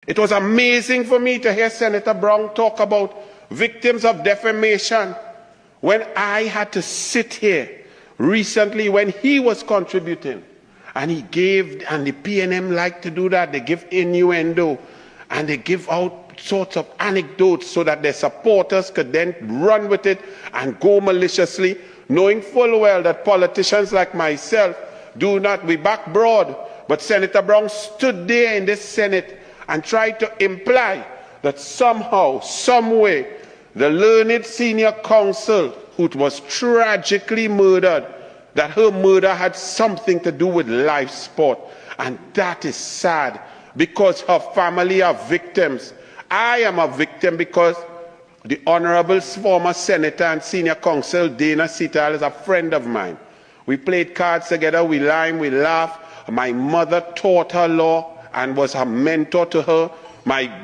It was amazing for me to hear Senator Brown talk about victims of defamation when I had to sit here recently when he was contributing. And he gave, and the PNM like to do that, they give innuendo and they give out sorts of anecdotes so that their supporters could then run with it and go maliciously, knowing full well that politicians like myself do not, we back broad. But Senator Brown stood there in this Senate and tried to imply that somehow, some way, the learned senior counsel who was tragically murdered, that her murder had something to do with life sport. And that is sad because her family are victims. I am a victim because the Honorable former Senator and Senior Counsel Dana Sital is a friend of mine. We played cards together, we lime, we laugh. My mother taught her law and was her mentor to her.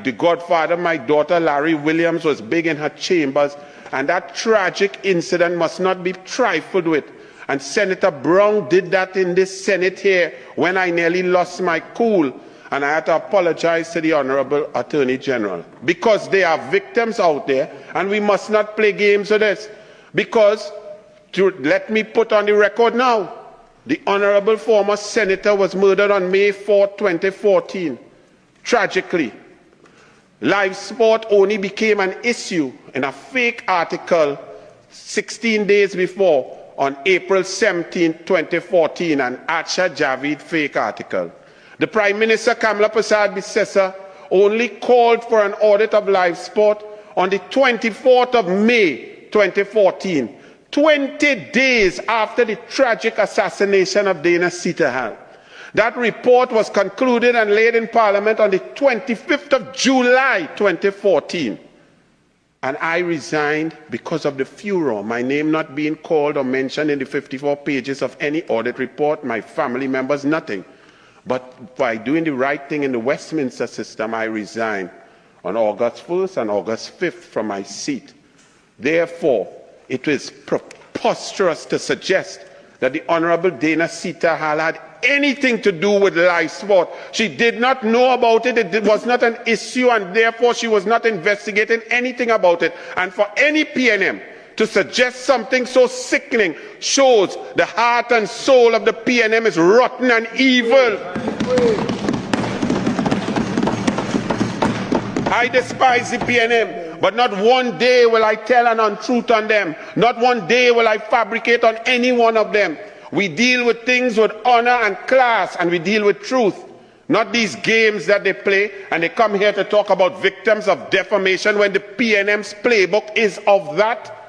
The godfather, my daughter Larry Williams, was big in her chambers. And that tragic incident must not be trifled with. And Senator Brown did that in this Senate here when I nearly lost my cool. And I had to apologize to the Honorable Attorney General. Because there are victims out there and we must not play games with this. Because, let me put on the record now, the Honorable former Senator was murdered on May 4, 2014. Tragically. Live sport only became an issue in a fake article 16 days before on April 17, 2014, an Acha Javid fake article. The Prime Minister Kamala Prasad Bisesa only called for an audit of live sport on the 24th of May 2014, 20 days after the tragic assassination of Dana Sital. That report was concluded and laid in Parliament on the 25th of July 2014. And I resigned because of the furor, my name not being called or mentioned in the 54 pages of any audit report, my family members, nothing. But by doing the right thing in the Westminster system, I resigned on August 1st and August 5th from my seat. Therefore, it is preposterous to suggest that the Honorable Dana Sital had anything to do with live sport. She did not know about it. It was not an issue, and therefore she was not investigating anything about it. And for any PNM to suggest something so sickening shows the heart and soul of the PNM is rotten and evil. I despise the PNM, but not one day will I tell an untruth on them. Not one day will I fabricate on any one of them. We deal with things with honor and class, and we deal with truth. Not these games that they play, and they come here to talk about victims of defamation when the PNM's playbook is of that.